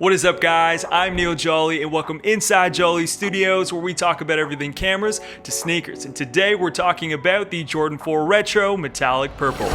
What is up, guys? I'm Neal Jolly and welcome inside Jolly Studios, where we talk about everything cameras to sneakers. And today we're talking about the Jordan 4 Retro Metallic Purple.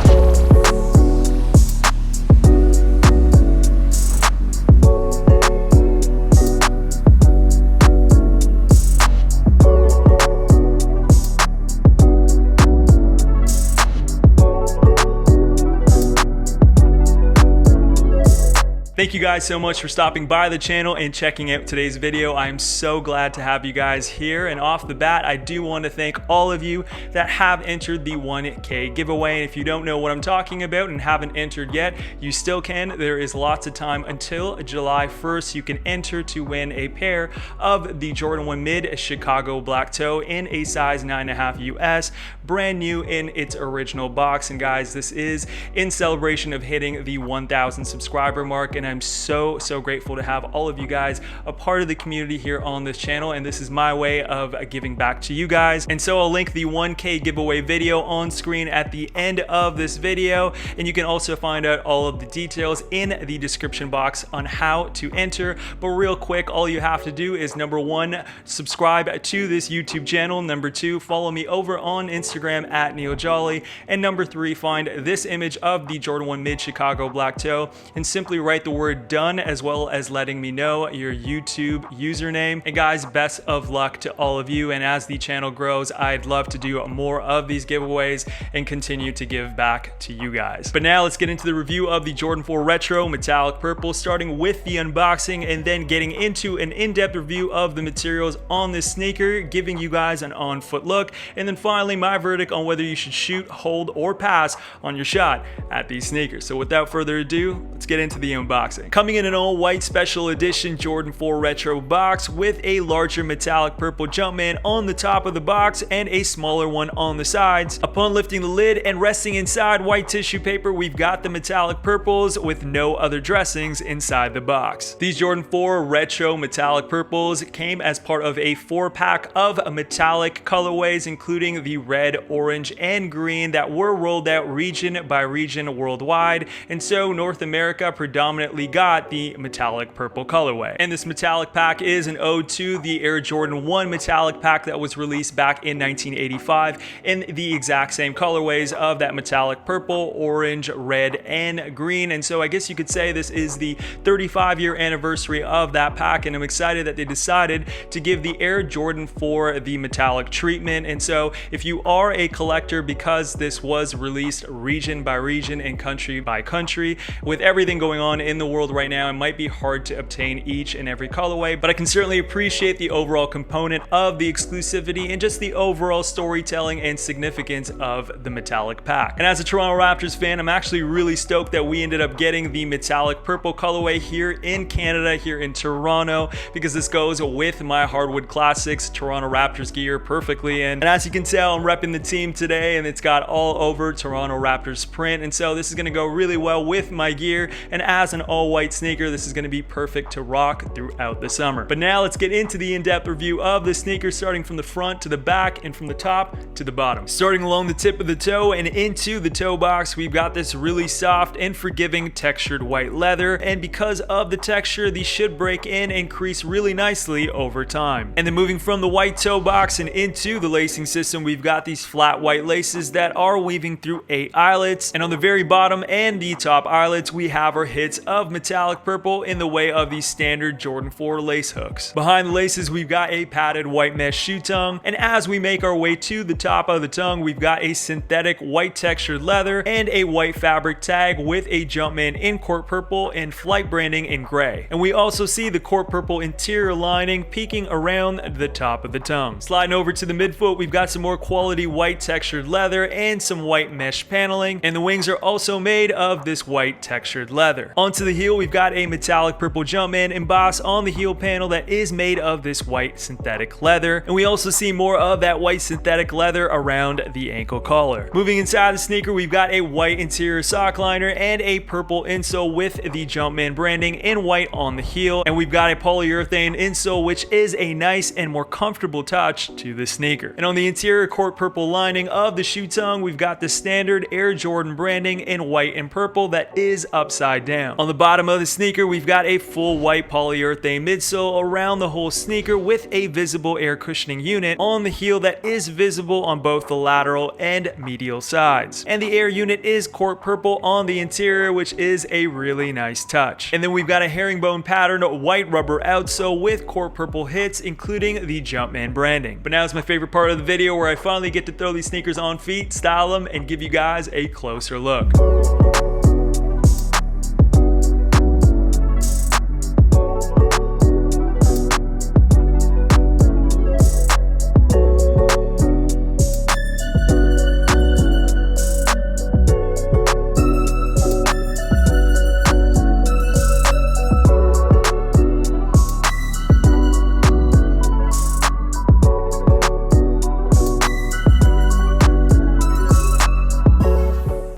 Thank you guys so much for stopping by the channel and checking out today's video. I am so glad to have you guys here. And off the bat, I do want to thank all of you that have entered the 1K giveaway. And if you don't know what I'm talking about and haven't entered yet, you still can. There is lots of time until July 1st. You can enter to win a pair of the Jordan 1 Mid Chicago Black Toe in a size 9.5 US, brand new in its original box. And guys, this is in celebration of hitting the 1,000 subscriber mark. And I'm so grateful to have all of you guys a part of the community here on this channel, and this is my way of giving back to you guys. And so I'll link the 1K giveaway video on screen at the end of this video, and you can also find out all of the details in the description box on how to enter. But real quick, all you have to do is number 1, subscribe to this YouTube channel, number 2, follow me over on Instagram at Neal Jolly, and number 3, find this image of the Jordan 1 Mid Chicago Black Toe and simply write the word done, as well as letting me know your YouTube username. And guys, best of luck to all of you, and as the channel grows, I'd love to do more of these giveaways and continue to give back to you guys. But now let's get into the review of the Jordan 4 Retro Metallic Purple, starting with the unboxing and then getting into an in-depth review of the materials on this sneaker, giving you guys an on-foot look, and then finally my verdict on whether you should shoot, hold, or pass on your shot at these sneakers. So without further ado, let's get into the unboxing. Coming in an all-white special edition Jordan 4 Retro box with a larger metallic purple Jumpman on the top of the box and a smaller one on the sides. Upon lifting the lid and resting inside white tissue paper, we've got the metallic purples with no other dressings inside the box. These Jordan 4 Retro Metallic Purples came as part of a 4-pack of metallic colorways, including the red, orange, and green that were rolled out region by region worldwide, and so North America predominantly got the metallic purple colorway. And this metallic pack is an ode to the Air Jordan 1 metallic pack that was released back in 1985 in the exact same colorways of that metallic purple, orange, red, and green. And so I guess you could say this is the 35-year anniversary of that pack, and I'm excited that they decided to give the Air Jordan 4 the metallic treatment. And so if you are a collector, because this was released region by region and country by country, with everything going on in the world right now, it might be hard to obtain each and every colorway, but I can certainly appreciate the overall component of the exclusivity and just the overall storytelling and significance of the metallic pack. And as a Toronto Raptors fan, I'm actually really stoked that we ended up getting the metallic purple colorway here in Canada, here in Toronto, because this goes with my Hardwood Classics Toronto Raptors gear perfectly. And as you can tell, I'm repping the team today, and it's got all over Toronto Raptors print, and so this is going to go really well with my gear. And as an all-white sneaker, this is going to be perfect to rock throughout the summer. But now let's get into the in-depth review of the sneaker, starting from the front to the back and from the top to the bottom. Starting along the tip of the toe and into the toe box, we've got this really soft and forgiving textured white leather, and because of the texture, these should break in and crease really nicely over time. And then moving from the white toe box and into the lacing system, we've got these flat white laces that are weaving through 8 eyelets, and on the very bottom and the top eyelets, we have our hits of metallic purple in the way of these standard Jordan 4 lace hooks. Behind the laces, we've got a padded white mesh shoe tongue, and as we make our way to the top of the tongue, we've got a synthetic white textured leather and a white fabric tag with a Jumpman in court purple and flight branding in gray. And we also see the court purple interior lining peeking around the top of the tongue. Sliding over to the midfoot, we've got some more quality white textured leather and some white mesh paneling, and the wings are also made of this white textured leather. Onto the heel, we've got a metallic purple Jumpman embossed on the heel panel that is made of this white synthetic leather, and we also see more of that white synthetic leather around the ankle collar. Moving inside the sneaker, we've got a white interior sock liner and a purple insole with the Jumpman branding in white on the heel, and we've got a polyurethane insole, which is a nice and more comfortable touch to the sneaker. And on the interior court purple lining of the shoe tongue, we've got the standard Air Jordan branding in white and purple that is upside down. On the bottom bottom of the sneaker, we've got a full white polyurethane midsole around the whole sneaker with a visible air cushioning unit on the heel that is visible on both the lateral and medial sides. And the air unit is cork purple on the interior, which is a really nice touch. And then we've got a herringbone pattern white rubber outsole with cork purple hits, including the Jumpman branding. But now is my favorite part of the video, where I finally get to throw these sneakers on feet, style them, and give you guys a closer look.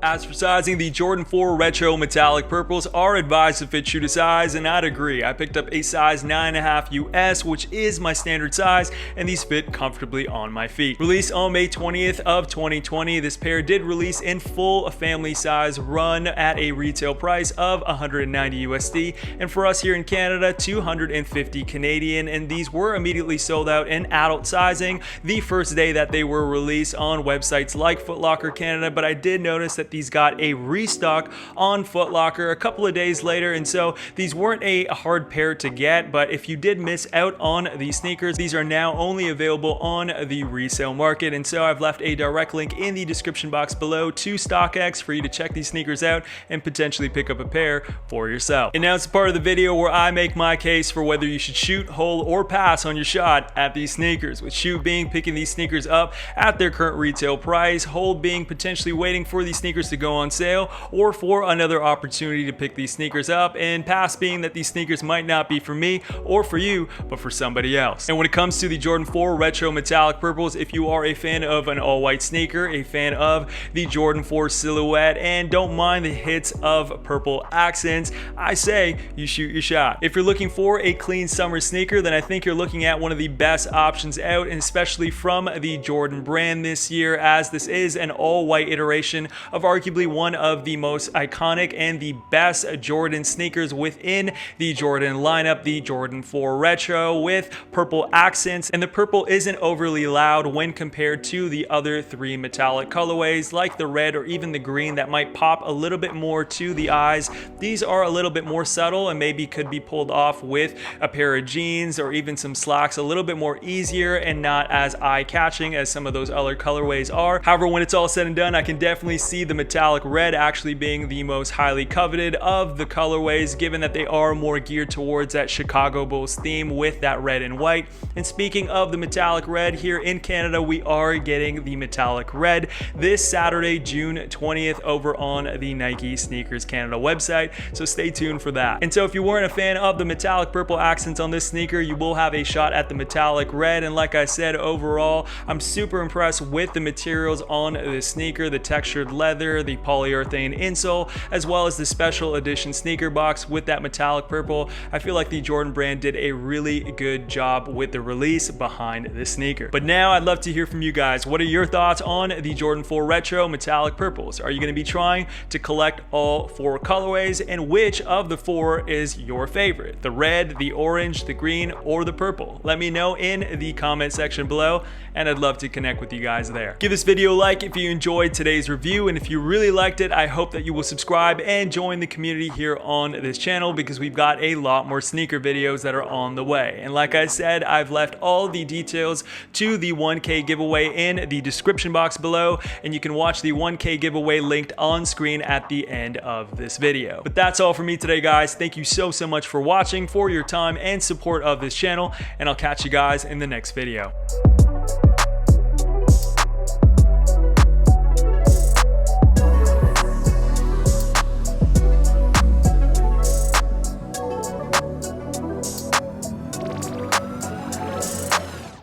As for sizing, the Jordan 4 Retro Metallic Purples are advised to fit true to size, and I'd agree. I picked up a size 9.5 US, which is my standard size, and these fit comfortably on my feet. Released on May 20th of 2020, this pair did release in full family size run at a retail price of 190 USD, and for us here in Canada, 250 Canadian, and these were immediately sold out in adult sizing the first day that they were released on websites like Foot Locker Canada, but I did notice that these got a restock on Foot Locker a couple of days later, and so these weren't a hard pair to get. But if you did miss out on these sneakers, these are now only available on the resale market, and so I've left a direct link in the description box below to StockX for you to check these sneakers out and potentially pick up a pair for yourself. And now it's the part of the video where I make my case for whether you should shoot, hold, or pass on your shot at these sneakers, with shoot being picking these sneakers up at their current retail price, hold being potentially waiting for these sneakers to go on sale or for another opportunity to pick these sneakers up, and pass being that these sneakers might not be for me or for you, but for somebody else. And when it comes to the Jordan 4 Retro Metallic Purples, if you are a fan of an all-white sneaker, a fan of the Jordan 4 silhouette, and don't mind the hits of purple accents, I say you shoot your shot. If you're looking for a clean summer sneaker, then I think you're looking at one of the best options out, and especially from the Jordan brand this year, as this is an all-white iteration of arguably one of the most iconic and the best Jordan sneakers within the Jordan lineup, the Jordan 4 Retro, with purple accents. And the purple isn't overly loud when compared to the other three metallic colorways like the red or even the green that might pop a little bit more to the eyes. These are a little bit more subtle and maybe could be pulled off with a pair of jeans or even some slacks, a little bit more easier and not as eye-catching as some of those other colorways are. However, when it's all said and done, I can definitely see the metallic red actually being the most highly coveted of the colorways, given that they are more geared towards that Chicago Bulls theme with that red and white. And speaking of the metallic red, here in Canada we are getting the metallic red this Saturday, June 20th, over on the Nike Sneakers Canada website, so stay tuned for that. And so if you weren't a fan of the metallic purple accents on this sneaker, you will have a shot at the metallic red. And like I said, overall I'm super impressed with the materials on this sneaker, the textured leather, the polyurethane insole, as well as the special edition sneaker box with that metallic purple. I feel like the Jordan brand did a really good job with the release behind this sneaker. But now I'd love to hear from you guys. What are your thoughts on the Jordan 4 Retro Metallic Purples? Are you going to be trying to collect all four colorways, and which of the four is your favorite? The red, the orange, the green, or the purple? Let me know in the comment section below, and I'd love to connect with you guys there. Give this video a like if you enjoyed today's review, and if you really liked it, I hope that you will subscribe and join the community here on this channel, because we've got a lot more sneaker videos that are on the way. And like I said, I've left all the details to the 1K giveaway in the description box below, and you can watch the 1K giveaway linked on screen at the end of this video. But that's all for me today, guys. Thank you so much for watching, for your time and support of this channel, and I'll catch you guys in the next video.